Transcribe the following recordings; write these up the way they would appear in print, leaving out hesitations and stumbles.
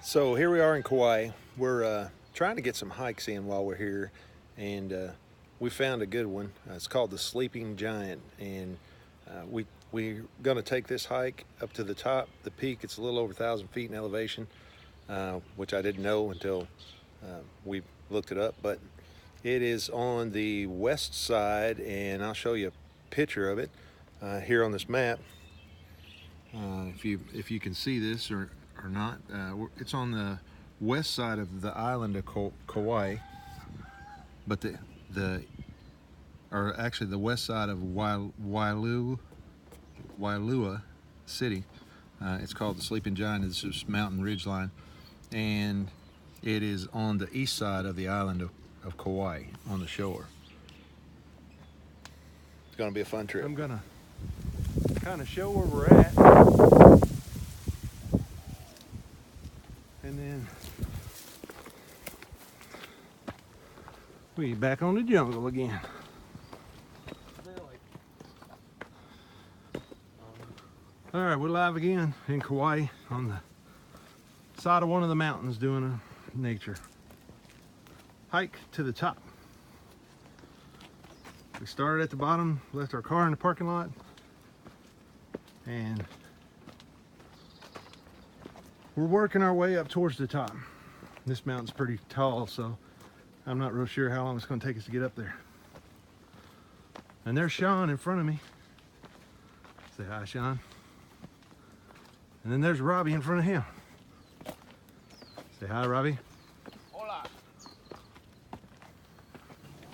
So here we are in Kauai. We're trying to get some hikes in while we're here, and we found a good one. It's called the Sleeping Giant, and we're going to take this hike up to the top. The peak, it's a little over 1,000 feet in elevation, which I didn't know until we looked it up. But it is on the west side, and I'll show you a picture of it here on this map. If you can see this or not, it's on the west side of the island of Kauai, but actually the west side of Wailua City. It's called the Sleeping Giant. This is mountain ridge line, and it is on the east side of the island of Kauai on the shore. It's going to be a fun trip. I'm gonna kind of show where we're at, and then we back on the jungle again. All right, we're live again in Kauai on the side of one of the mountains doing a nature hike to the top. We started at the bottom, left our car in the parking lot, and we're working our way up towards the top. This mountain's pretty tall, so I'm not real sure how long it's going to take us to get up there. And there's Sean in front of me. Say hi, Sean. And then there's Robbie in front of him. Say hi, Robbie. Hola.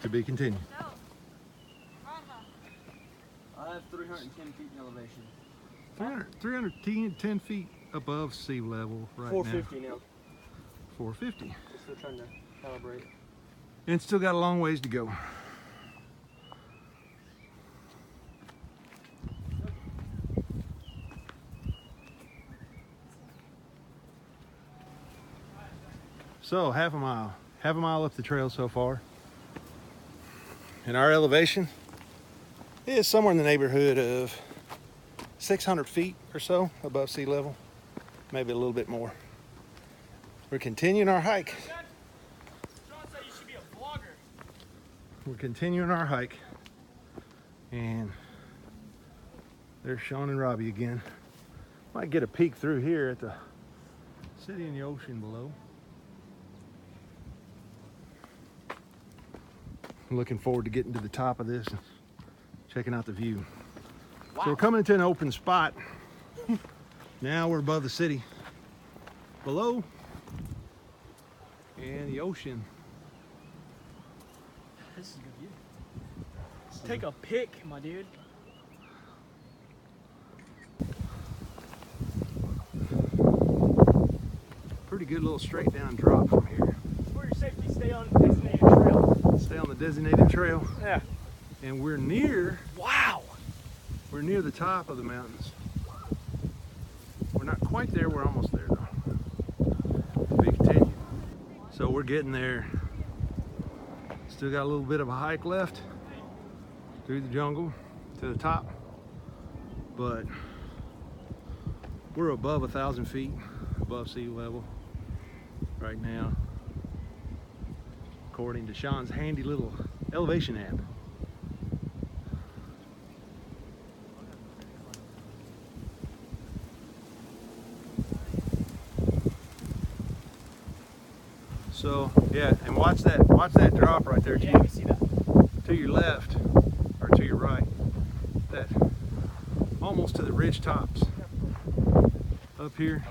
To be continued. No. I have 310 feet in elevation. 310 feet above sea level right 450 now. now. 450. Still trying to calibrate. And still got a long ways to go. So half a mile up the trail so far. And our elevation is somewhere in the neighborhood of 600 feet or so above sea level, maybe a little bit more. We're continuing our hike. Sean said you should be a vlogger. We're continuing our hike, and there's Sean and Robbie again. Might get a peek through here at the city and the ocean below. I'm looking forward to getting to the top of this and checking out the view. Wow. So we're coming into an open spot. Now we're above the city. Below, and the ocean. This is a good view. Take a pic, my dude. Pretty good little straight down drop from here. For your safety, stay on the designated trail. Stay on the designated trail. Yeah. And we're near Wow. the top of the mountains. We're not quite there, we're almost there though. To be continued. So we're getting there. Still got a little bit of a hike left through the jungle to the top. But we're above 1,000 feet above sea level right now, according to Sean's handy little elevation app. So yeah, and watch that drop right there, Yeah, Chief. we see that. To your left or to your right. That almost to the ridge tops up here.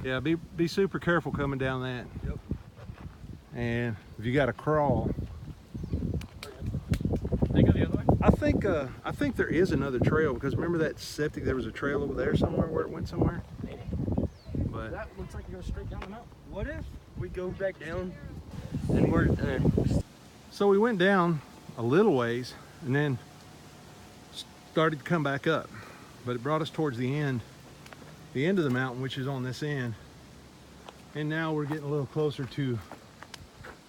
Yeah, be super careful coming down that. Yep. And if you got to crawl, They go the other way? I think there is another trail, because remember that septic, there was a trail over there somewhere where it went somewhere. Maybe. But That looks like it goes straight down the mountain. What if we go back down and we're so we went down a little ways and then started to come back up, but it brought us towards the end of the mountain, which is on this end. And now we're getting a little closer to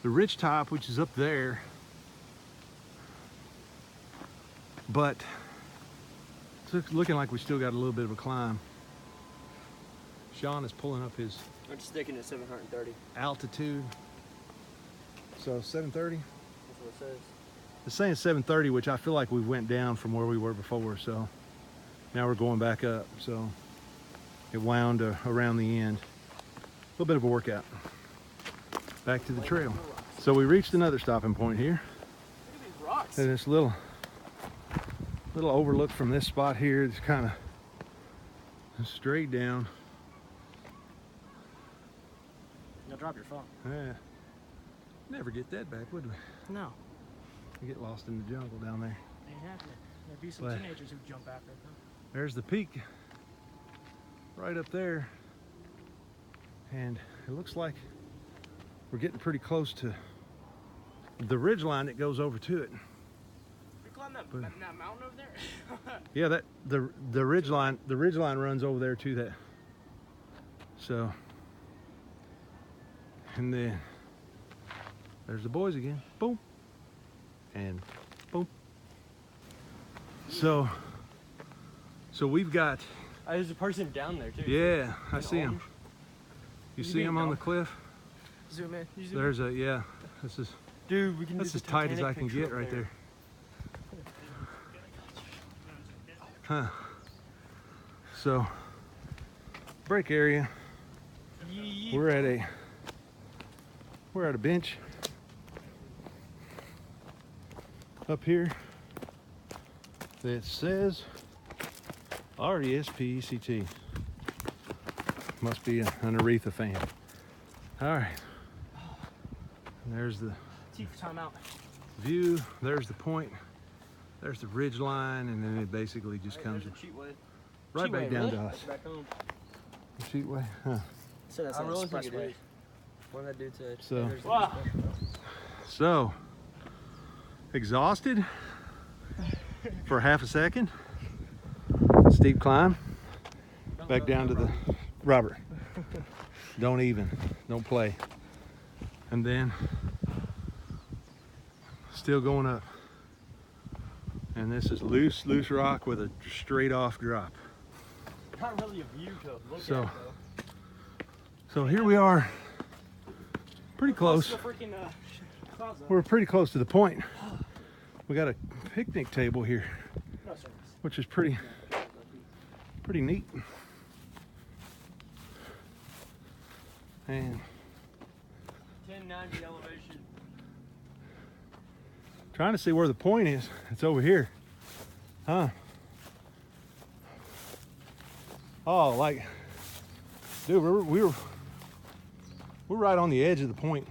the ridge top, which is up there. But it's looking like we still got a little bit of a climb. Sean is pulling up his I'm just sticking at 730. altitude. So 730. That's what it says. It's saying 730, which I feel like we went down from where we were before. So now we're going back up. So it wound around the end. A little bit of a workout. Back to the trail. So we reached another stopping point here. Look at these rocks. And this little overlook from this spot here is kind of straight down. You'll drop your phone. Yeah. Never get that back, would we? No. We get lost in the jungle down there. Ain't happening. There'd be some But- teenagers who jump after it. There's the peak right up there. And it looks like we're getting pretty close to the ridge line that goes over to it. We climbed that mountain over there? Yeah, that the ridge line runs over there to that. So, and then there's the boys again. Boom. And boom. So we've got, There's a person down there too. yeah, I In see him. orange. You You see being him on dumb? the cliff? Zoom in. You zoom There's a, yeah, this is, Dude, we can that's do as the tight as Titanic I can picture get up right there. Huh. So, break area. in. We're at a bench up here that says RESPECT. Must be an Aretha fan. All right. And there's the Time out. view. There's the point. There's the ridge line, and then it basically just comes There's a cheat way. right back Cheatway, down really? to us. Back home. Cheatway. Huh. So that's I an really think it expressway. is. When that dude said. So- there's a Wow. So, exhausted for half a second. Steep climb. Back down to the Robert. Don't play. And then still going up. And this is loose rock with a straight off drop. Not really a view to look So- at though. So here we are, pretty close. The freaking, clouds, though. We're pretty close to the point. We got a picnic table here, No service. which is pretty neat. And 1090 elevation. trying to see where the point is. It's over here. Huh? Oh, like, dude, we're right on the edge of the point.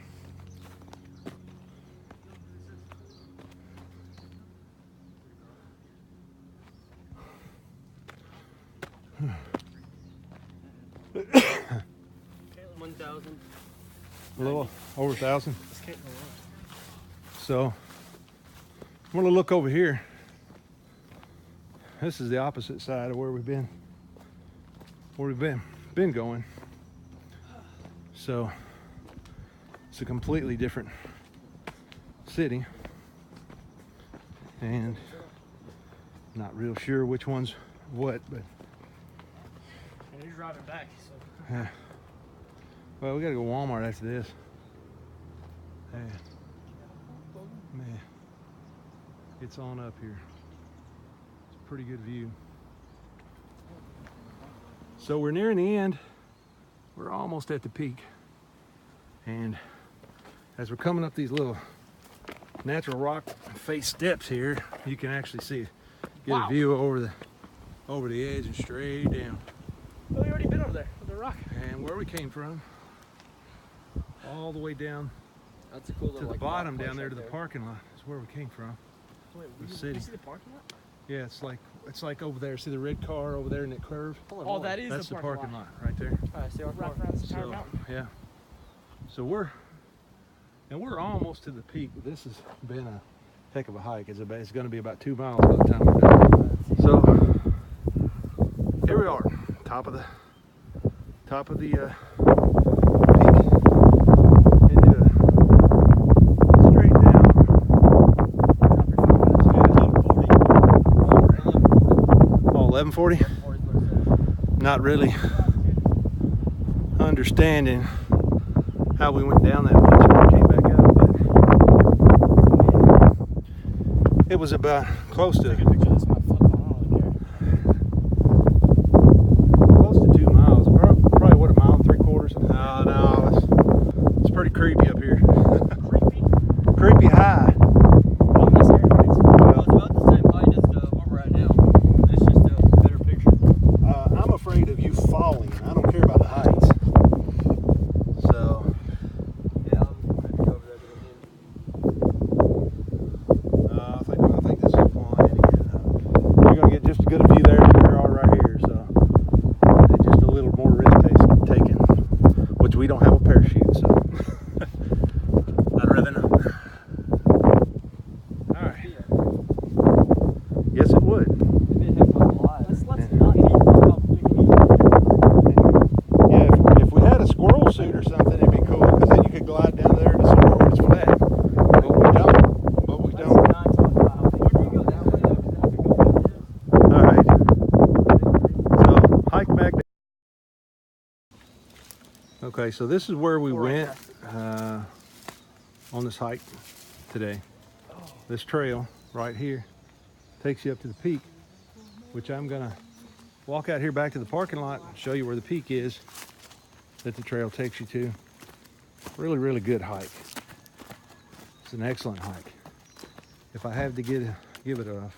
Caitlin, 1,000. A little over 1,000. it's Caitlin Lawrence. So I'm gonna look over here. This is the opposite side of where we've been going. So it's a completely different city, and not real sure which one's what, but And he's driving back, so. well, we gotta go Walmart after this. Man, it's on up here. It's a pretty good view. So we're nearing the end. We're almost at the peak. And as we're coming up these little natural rock face steps here, you can actually get a view over the edge and straight down. Oh, we already been over there with the rock. And where we came from, all the way down That's a cool to little the like, bottom rock down place there right to the there. parking lot is where we came from. Wait, The you city. see the parking lot? Yeah, it's like over there. See the red car over there in that curve? Oh, that is That's the the parking parking lot right there. Alright, see our car. Wrap around this entire So mountain. yeah. So we're almost to the peak. This has been a heck of a hike. It's going to be about 2 miles by the time we're done. So here we are, top of the peak. Into a straight down. Oh, 1140? Not really. understanding how we went down that much and came back up, but it was about close to 2 miles. Probably what, a mile and 3/4? No, it's pretty creepy up here. Creepy high. Well, it's about the same height as where we're at now. It's just a better picture. I'm afraid of you falling. I don't care about the heights. So, Yeah, I'm ready to go over there again. I think this is fine. You're gonna get just as good a view there as there are right here. So, it's just a little more risk taken, which we don't have a parachute. So, I'd rather not. All right. Yes, it would. Let's not hit the Yeah, if we had a squirrel suit or something, it'd be cool, because then you could glide down there to somewhere where it's flat. But we don't. All right. So hike back. Okay, so this is where we went on this hike today. This trail right here takes you up to the peak, which I'm gonna walk out here back to the parking lot and show you where the peak is that the trail takes you to. Really, really good hike. It's an excellent hike. If I had to give it a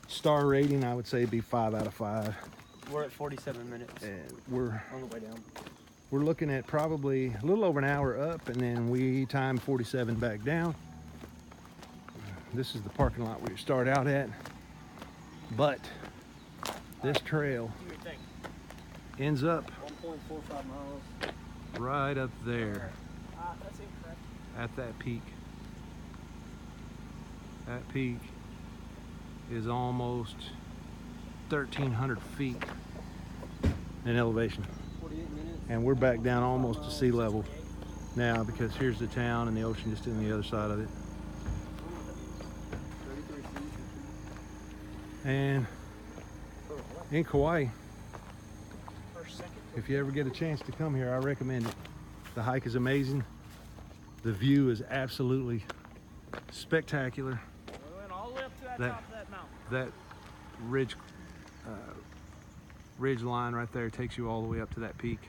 star rating, I would say it'd be 5 out of 5. We're at 47 minutes And we're on the way down. looking at probably a little over an hour up, and then we time 47 back down. This is the parking lot we start out at, but this trail ends up 1.45 miles. right up there That's incorrect. at that peak. That peak is almost 1,300 feet in elevation. 48 minutes. And we're back down almost to sea level now, because here's the town and the ocean just on the other side of it. 33 feet. And in Kauai, if you ever get a chance to come here, I recommend it. The hike is amazing. The view is absolutely spectacular. We went all the way up to that That- top of that mountain. That ridge line right there takes you all the way up to that peak,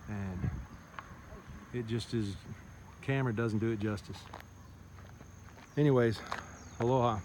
and it just is, camera doesn't do it justice. Anyways, aloha.